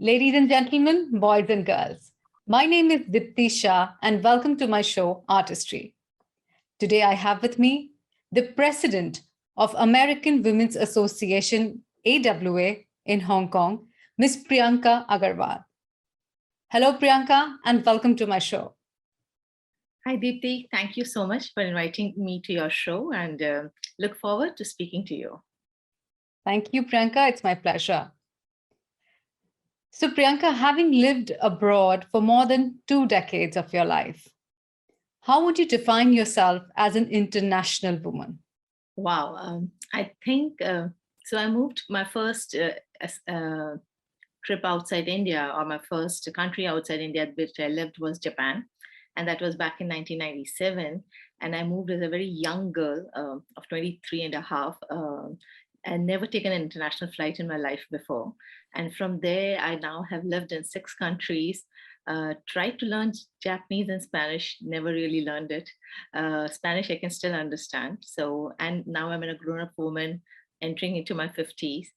Ladies and gentlemen, boys and girls, my name is Diptii Shah and welcome to my show, Artistry. Today I have with me the President of American Women's Association, AWA, in Hong Kong, Ms. Priyanka Agarwal. Hello, Priyanka, and welcome to my show. Hi, Diptii. Thank you so much for inviting me to your show and look forward to speaking to you. Thank you, Priyanka. It's my pleasure. So, Priyanka, having lived abroad for more than 2 decades of your life, how would you define yourself as an international woman? Wow. I think so. I moved my first trip outside India, or my first country outside India which I lived was Japan. And that was back in 1997. And I moved as a very young girl of 23 and a half. And never taken an international flight in my life before. And from there, I now have lived in 6 countries, tried to learn Japanese and Spanish, never really learned it. Spanish, I can still understand. So, and now I'm a grown-up woman entering into my 50s.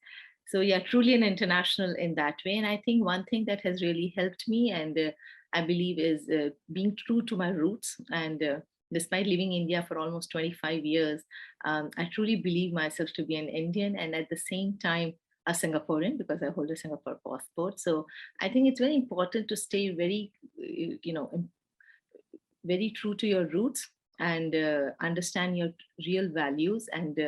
So yeah, truly an international in that way. And I think one thing that has really helped me and I believe is being true to my roots and despite living in India for almost 25 years, I truly believe myself to be an Indian and at the same time a Singaporean because I hold a Singapore passport. So I think it's very important to stay very, very true to your roots and understand your real values. And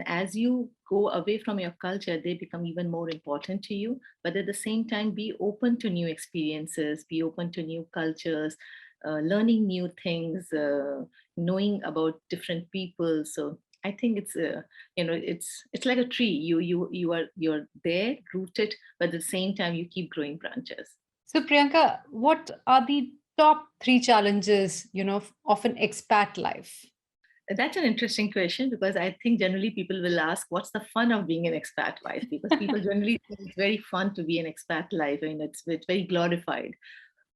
as you go away from your culture, they become even more important to you. But at the same time, be open to new experiences, be open to new cultures, learning new things, knowing about different people. So I think it's it's like a tree. You're there rooted, but at the same time you keep growing branches. So Priyanka, what are the top 3 challenges of an expat life? That's an interesting question because I think generally people will ask, what's the fun of being an expat wife? Because people generally think it's very fun to be an expat life. I mean, it's very glorified.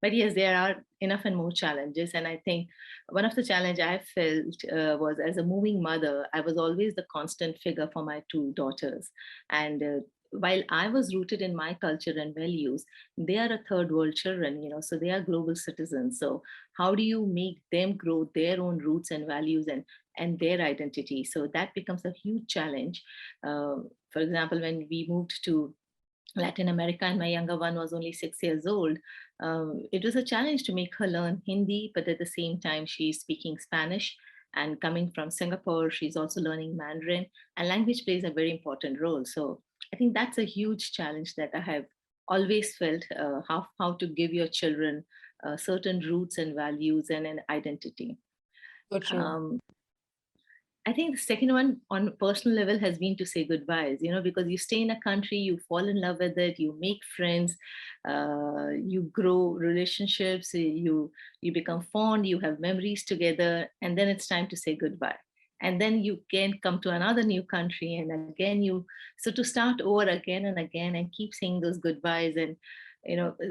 But yes, there are enough and more challenges. And I think one of the challenge I felt was as a moving mother, I was always the constant figure for my 2 daughters. And while I was rooted in my culture and values, they are a third world children, so they are global citizens. So how do you make them grow their own roots and values and their identity? So that becomes a huge challenge. For example, when we moved to Latin America, and my younger one was only 6 years old. It was a challenge to make her learn Hindi, but at the same time, she's speaking Spanish. And coming from Singapore, she's also learning Mandarin, and language plays a very important role. So I think that's a huge challenge that I have always felt how to give your children certain roots and values and an identity. So true. I think the second one on a personal level has been to say goodbyes, because you stay in a country, you fall in love with it, you make friends, you grow relationships, you become fond, you have memories together, and then it's time to say goodbye. And then you can come to another new country and again so to start over again and keep saying those goodbyes. And,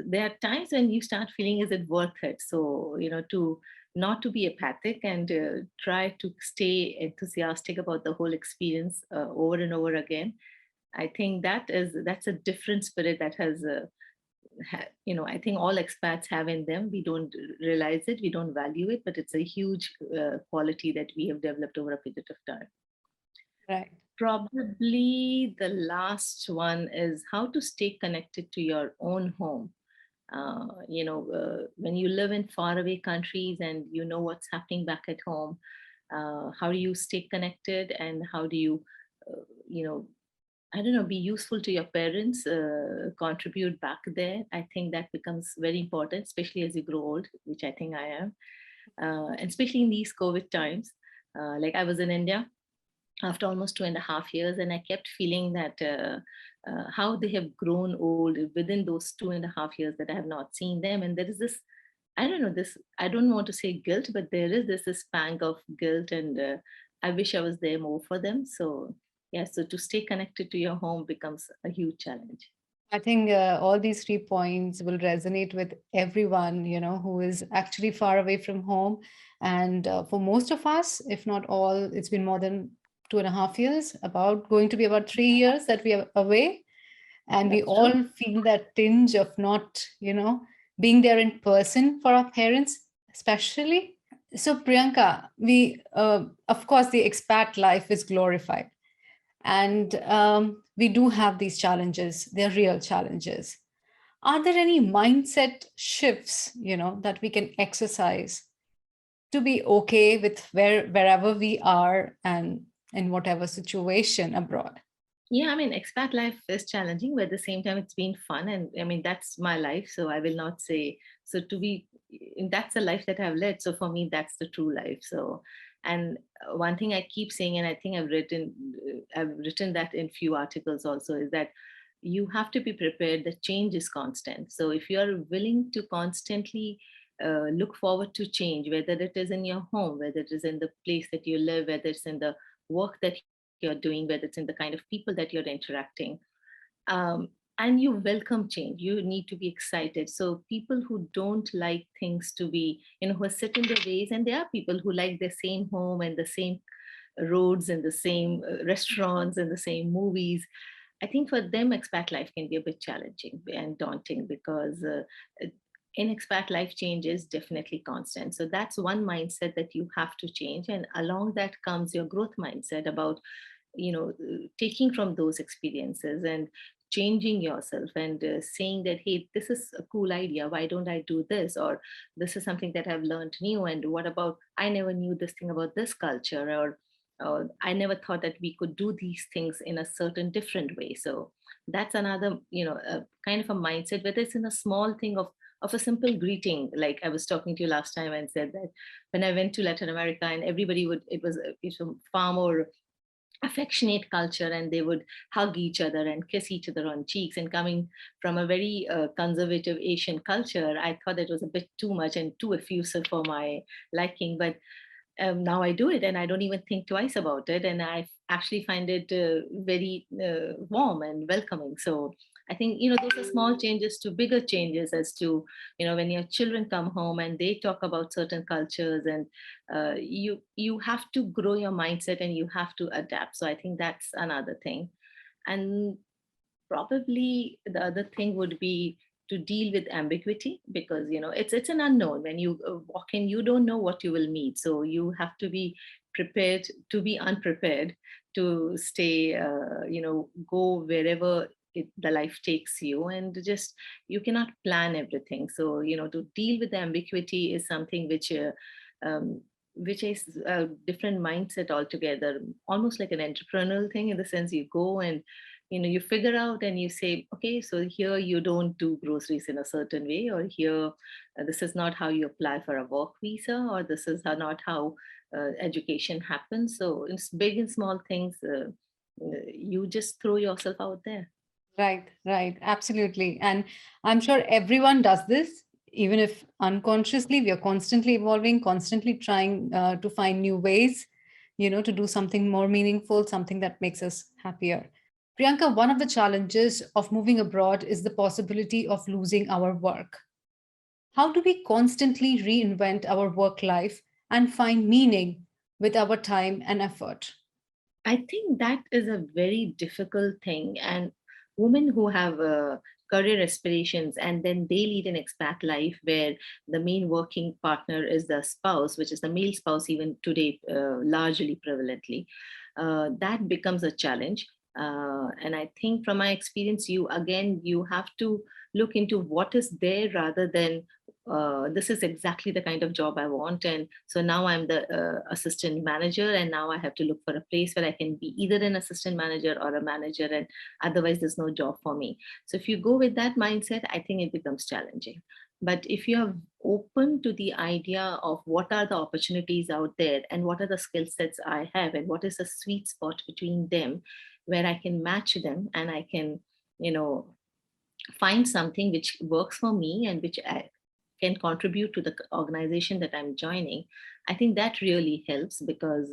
there are times when you start feeling, is it worth it? So, to not to be apathic and try to stay enthusiastic about the whole experience over and over again. I think that's a different spirit that has I think all expats have in them. We don't realize it, we don't value it, but it's a huge quality that we have developed over a period of time. Right. Probably the last one is how to stay connected to your own home. When you live in faraway countries and you know what's happening back at home, how do you stay connected, and how do you, you know, I don't know, be useful to your parents, contribute back there? I think that becomes very important, especially as you grow old, which I think I am, and especially in these COVID times. Like I was in India after almost 2.5 years, and I kept feeling that how they have grown old within those 2.5 years that I have not seen them. And there is this, I don't know, this, I don't want to say guilt, but there is this pang of guilt, and I wish I was there more for them. So yeah, so to stay connected to your home becomes a huge challenge. I think all these 3 points will resonate with everyone, who is actually far away from home. And for most of us, if not all, it's been more than 2.5 years, going to be about 3 years that we are away. And we That's true. all feel that tinge of not, being there in person for our parents, especially. So, Priyanka, of course, the expat life is glorified. And we do have these challenges. They're real challenges. Are there any mindset shifts, that we can exercise to be okay with wherever we are and in whatever situation abroad? Yeah, I mean, expat life is challenging, but at the same time, it's been fun. And I mean, that's my life. So I will not say, so to be, and that's the life that I've led. So for me, that's the true life. So, and one thing I keep saying, and I think I've written that in few articles also, is that you have to be prepared that change is constant. So if you are willing to constantly look forward to change, whether it is in your home, whether it is in the place that you live, whether it's in the work that you're doing, whether it's in the kind of people that you're interacting, um, and you welcome change, you need to be excited. So people who don't like things to be, who are set in their ways, and there are people who like the same home and the same roads and the same restaurants and the same movies. I think for them, expat life can be a bit challenging and daunting, because in expat life, change is definitely constant. So that's one mindset that you have to change. And along that comes your growth mindset about, taking from those experiences and changing yourself, and saying that, hey, this is a cool idea, why don't I do this? Or this is something that I've learned new, and what about, I never knew this thing about this culture, or I never thought that we could do these things in a certain different way. So that's another, a kind of a mindset, whether it's in a small thing of a simple greeting. Like I was talking to you last time and said that when I went to Latin America, and everybody it's a far more affectionate culture, and they would hug each other and kiss each other on cheeks. And coming from a very conservative Asian culture, I thought it was a bit too much and too effusive for my liking. But now I do it, and I don't even think twice about it, and I actually find it very warm and welcoming. So I think, those are small changes to bigger changes, as to, when your children come home and they talk about certain cultures, and you have to grow your mindset and you have to adapt. So I think that's another thing. And probably the other thing would be to deal with ambiguity, because it's an unknown. When you walk in, you don't know what you will meet, so you have to be prepared to be unprepared, to stay go wherever the life takes you, and just, you cannot plan everything. So to deal with the ambiguity is something um, which is a different mindset altogether, almost like an entrepreneurial thing, in the sense you go and you figure out, and you say, okay, so here you don't do groceries in a certain way, or here this is not how you apply for a work visa, or this is not how education happens. So it's big and small things, you just throw yourself out there. Right, absolutely. And I'm sure everyone does this, even if unconsciously, we are constantly evolving, constantly trying to find new ways, to do something more meaningful, something that makes us happier. Priyanka, one of the challenges of moving abroad is the possibility of losing our work. How do we constantly reinvent our work life and find meaning with our time and effort? I think that is a very difficult thing. And women who have career aspirations, and then they lead an expat life where the main working partner is the spouse, which is the male spouse, even today, largely prevalently. that becomes a challenge. And I think from my experience, you have to look into what is there rather than this is exactly the kind of job I want. And so now I'm the assistant manager, and now I have to look for a place where I can be either an assistant manager or a manager, and otherwise there's no job for me. So if you go with that mindset, I think it becomes challenging. But if you're open to the idea of what are the opportunities out there and what are the skill sets I have and what is the sweet spot between them where I can match them and I can, find something which works for me and which I can contribute to the organization that I'm joining, I think that really helps because,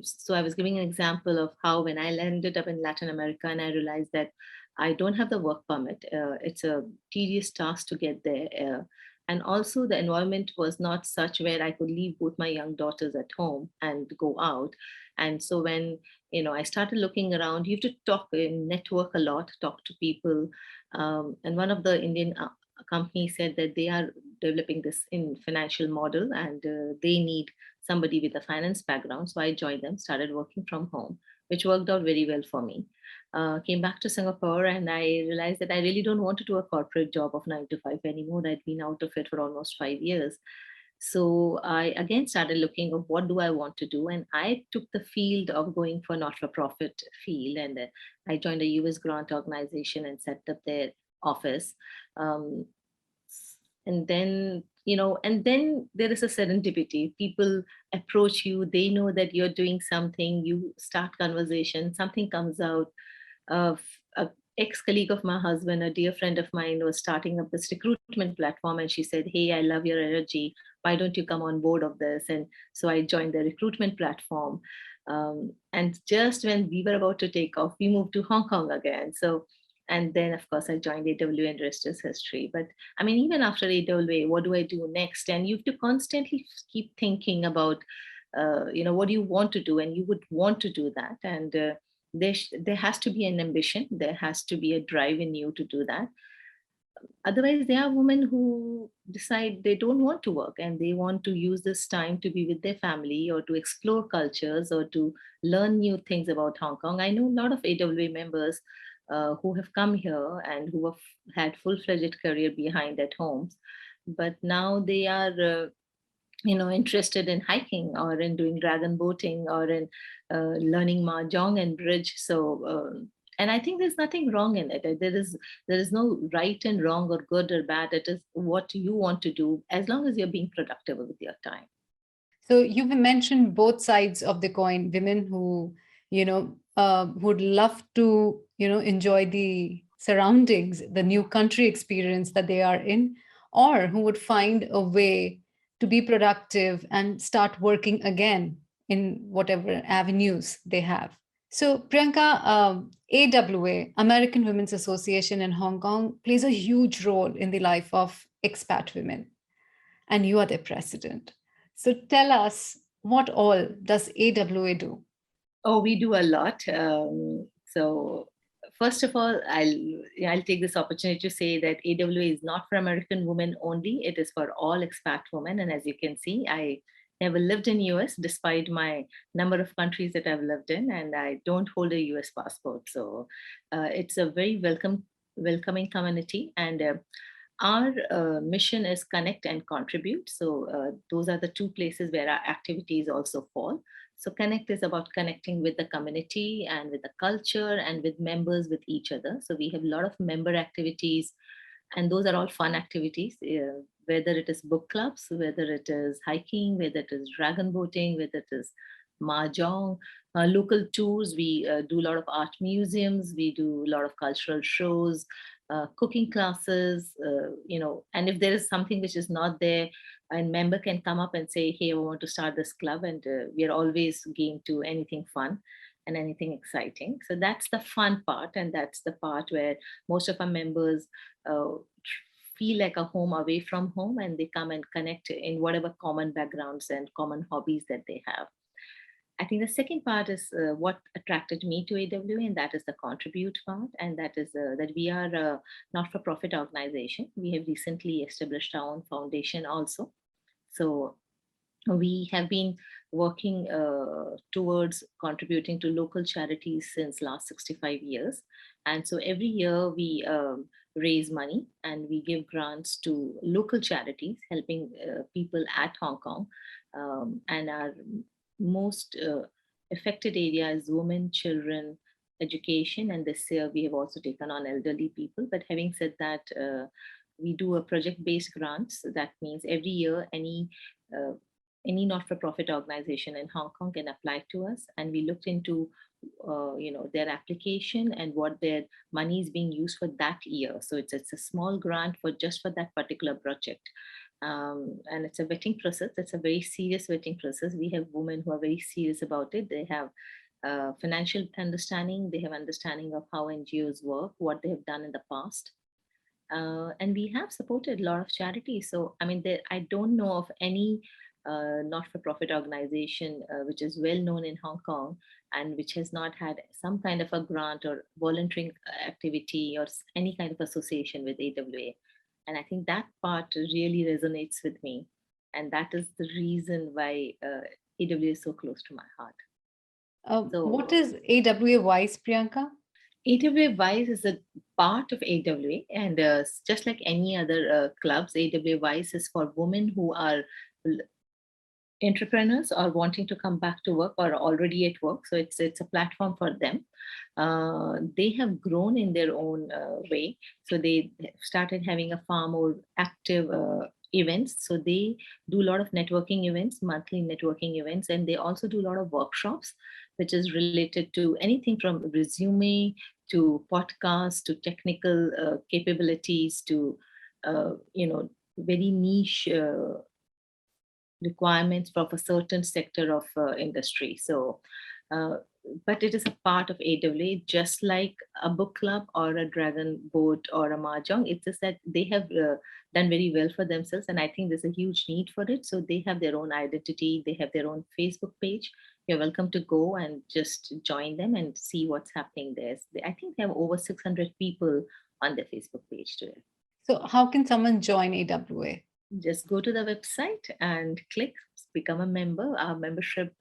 so I was giving an example of how when I landed up in Latin America and I realized that I don't have the work permit. It's a tedious task to get there. And also the environment was not such where I could leave both my young daughters at home and go out. And so when, I started looking around, you have to talk and network a lot, talk to people. And one of the Indian companies said that they are developing this in financial model and they need somebody with a finance background. So I joined them, started working from home, which worked out very well for me. Came back to Singapore and I realized that I really don't want to do a corporate job of 9 to 5 anymore. I'd been out of it for almost 5 years. So I again started looking of what do I want to do, and I took the field of going for not-for-profit field, and I joined a US grant organization and set up their office. Um, and then there is a serendipity. People approach you, they know that you're doing something, you start conversation, something comes out. A ex-colleague of my husband, a dear friend of mine, was starting up this recruitment platform, and she said, "Hey, I love your energy. Why don't you come on board of this?" And so I joined the recruitment platform. And just when we were about to take off, we moved to Hong Kong again. So, and then of course I joined AWA and rest is history. But even after AWA, what do I do next? And you have to constantly keep thinking about, what do you want to do, and you would want to do that. And there has to be an ambition, there has to be a drive in you to do that. Otherwise, there are women who decide they don't want to work and they want to use this time to be with their family or to explore cultures or to learn new things about Hong Kong. I know a lot of AWA members who have come here and who have had full-fledged career behind at homes, but now they are interested in hiking or in doing dragon boating or in learning mahjong and bridge. So and I think there's nothing wrong in it. There is no right and wrong or good or bad. It is what you want to do as long as you're being productive with your time. So you've mentioned both sides of the coin, women who, would love to, enjoy the surroundings, the new country experience that they are in, or who would find a way to be productive and start working again in whatever avenues they have. So, Priyanka, AWA, American Women's Association in Hong Kong, plays a huge role in the life of expat women, and you are their president. So, tell us, what all does AWA do? Oh, we do a lot. So first of all, I'll take this opportunity to say that AWA is not for American women only. It is for all expat women. And as you can see, I never lived in US despite my number of countries that I've lived in, and I don't hold a US passport. So it's a very welcoming community, and our mission is connect and contribute. So those are the two places where our activities also fall. So connect is about connecting with the community and with the culture and with members with each other. So we have a lot of member activities, and those are all fun activities, whether it is book clubs, whether it is hiking, whether it is dragon boating, whether it is mahjong, local tours. We do a lot of art museums, we do a lot of cultural shows, cooking classes, and if there is something which is not there, a member can come up and say, "Hey, I want to start this club," and we are always game to anything fun and anything exciting. So that's the fun part, and that's the part where most of our members uh, feel like a home away from home, and they come and connect in whatever common backgrounds and common hobbies that they have. I think the second part is what attracted me to AWA, and that is the contribute part, and that is that we are a not-for-profit organization. We have recently established our own foundation also. So we have been working towards contributing to local charities since last 65 years. And so every year we raise money and we give grants to local charities helping people at Hong Kong. And our most affected area is women, children, education. And this year we have also taken on elderly people. But having said that, we do a project-based grants. So that means every year uh, any not-for-profit organization in Hong Kong can apply to us, and we looked into their application and what their money is being used for that year. So it's a small grant for just for that particular project. And it's a vetting process. It's a very serious vetting process. We have women who are very serious about it. They have financial understanding. They have understanding of how NGOs work, what they have done in the past. And we have supported a lot of charities. So, I mean, I don't know of any not-for-profit organization which is well known in Hong Kong and which has not had some kind of a grant or volunteering activity or any kind of association with AWA. And I think that part really resonates with me. And that is the reason why AWA is so close to my heart. What is AWA Wise, Priyanka? AWA Wise is a part of AWA, and just like any other clubs, AWA Wise is for women who are entrepreneurs or wanting to come back to work or already at work. So it's a platform for them. They have grown in their own way. So they started having a far more active events. So they do a lot of networking events, monthly networking events, and they also do a lot of workshops, which is related to anything from resume to podcast to technical capabilities to very niche requirements for a certain sector of industry. So, but it is a part of AWA, just like a book club or a dragon boat or a mahjong. It's just that they have done very well for themselves, and I think there's a huge need for it. So they have their own identity. They have their own Facebook page. You're welcome to go and just join them and see what's happening there. I think they have over 600 people on their Facebook page today. So how can someone join AWA? Just go to the website and click become a member. Our membership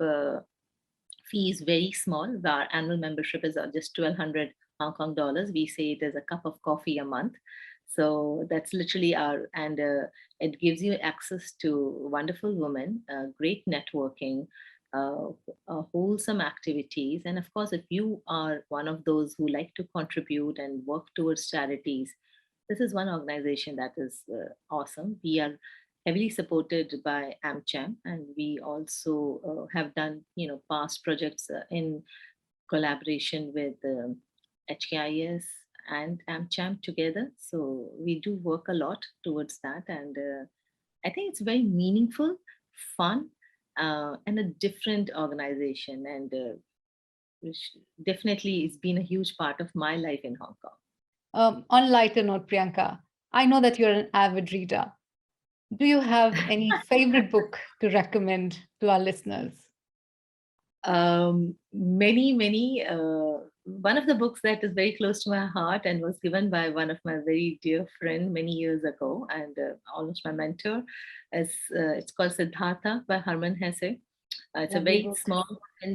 fee is very small. Our annual membership is just 1,200 Hong Kong dollars. We say it is a cup of coffee a month. So that's literally and it gives you access to wonderful women, great networking, wholesome activities. And of course, if you are one of those who like to contribute and work towards charities, this is one organization that is awesome. We are heavily supported by AmCham, and we also have done past projects in collaboration with HKIS and AmCham together. So we do work a lot towards that, and I think it's very meaningful, fun, and a different organization, and which definitely has been a huge part of my life in Hong Kong. On a lighter note, Priyanka, I know that you're an avid reader. Do you have any favorite book to recommend to our listeners? Many. One of the books that is very close to my heart and was given by one of my very dear friend many years ago, and almost my mentor, is it's called Siddhartha by Hermann Hesse. It's a very small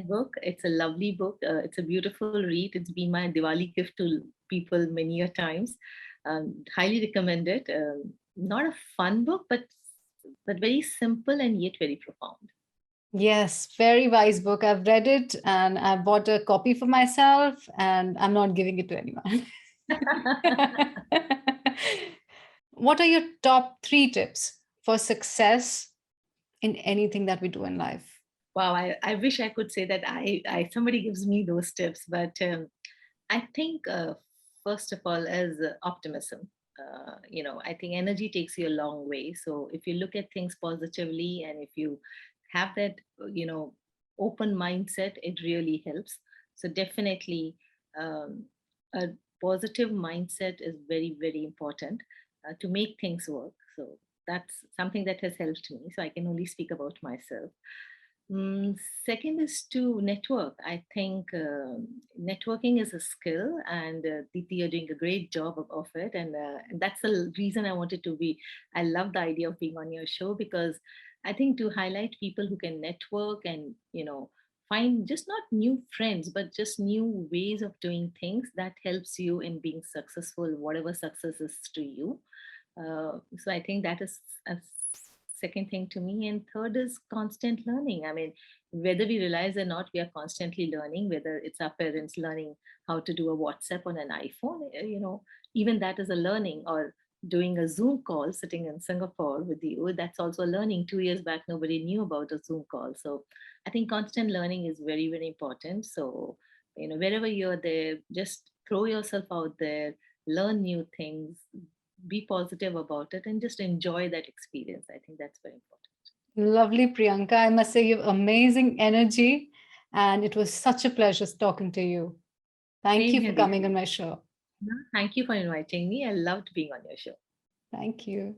book. It's a lovely book. It's a beautiful read. It's been my Diwali gift to people many a times. Highly recommend it. Not a fun book, but very simple and yet very profound. Yes, very wise book. I've read it and I bought a copy for myself, and I'm not giving it to anyone. What are your top 3 tips for success in anything that we do in life? Wow, I wish I could say that I somebody gives me those tips, but I think first of all is optimism. I think energy takes you a long way. So if you look at things positively and if you have that, open mindset, it really helps. So definitely a positive mindset is very, very important to make things work. So that's something that has helped me. So I can only speak about myself. Second is to network. I think networking is a skill, and Diptii, you're doing a great job of it. And that's the reason I wanted to be. I love the idea of being on your show because I think to highlight people who can network and, find just not new friends, but just new ways of doing things that helps you in being successful, whatever success is to you. So I think that is a second thing to me. And third is constant learning. I mean, whether we realize or not, we are constantly learning, whether it's our parents learning how to do a WhatsApp on an iPhone, even that is a learning, or doing a Zoom call sitting in Singapore with you, that's also learning. 2 years back, nobody knew about a Zoom call. So I think constant learning is very, very important. So, wherever you're there, just throw yourself out there, learn new things, be positive about it, and just enjoy that experience. I think that's very important. Lovely, Priyanka. I must say you have amazing energy, and it was such a pleasure talking to you. Thank Same you here, for coming Diptii. on my show. Thank you for inviting me. I loved being on your show. Thank you.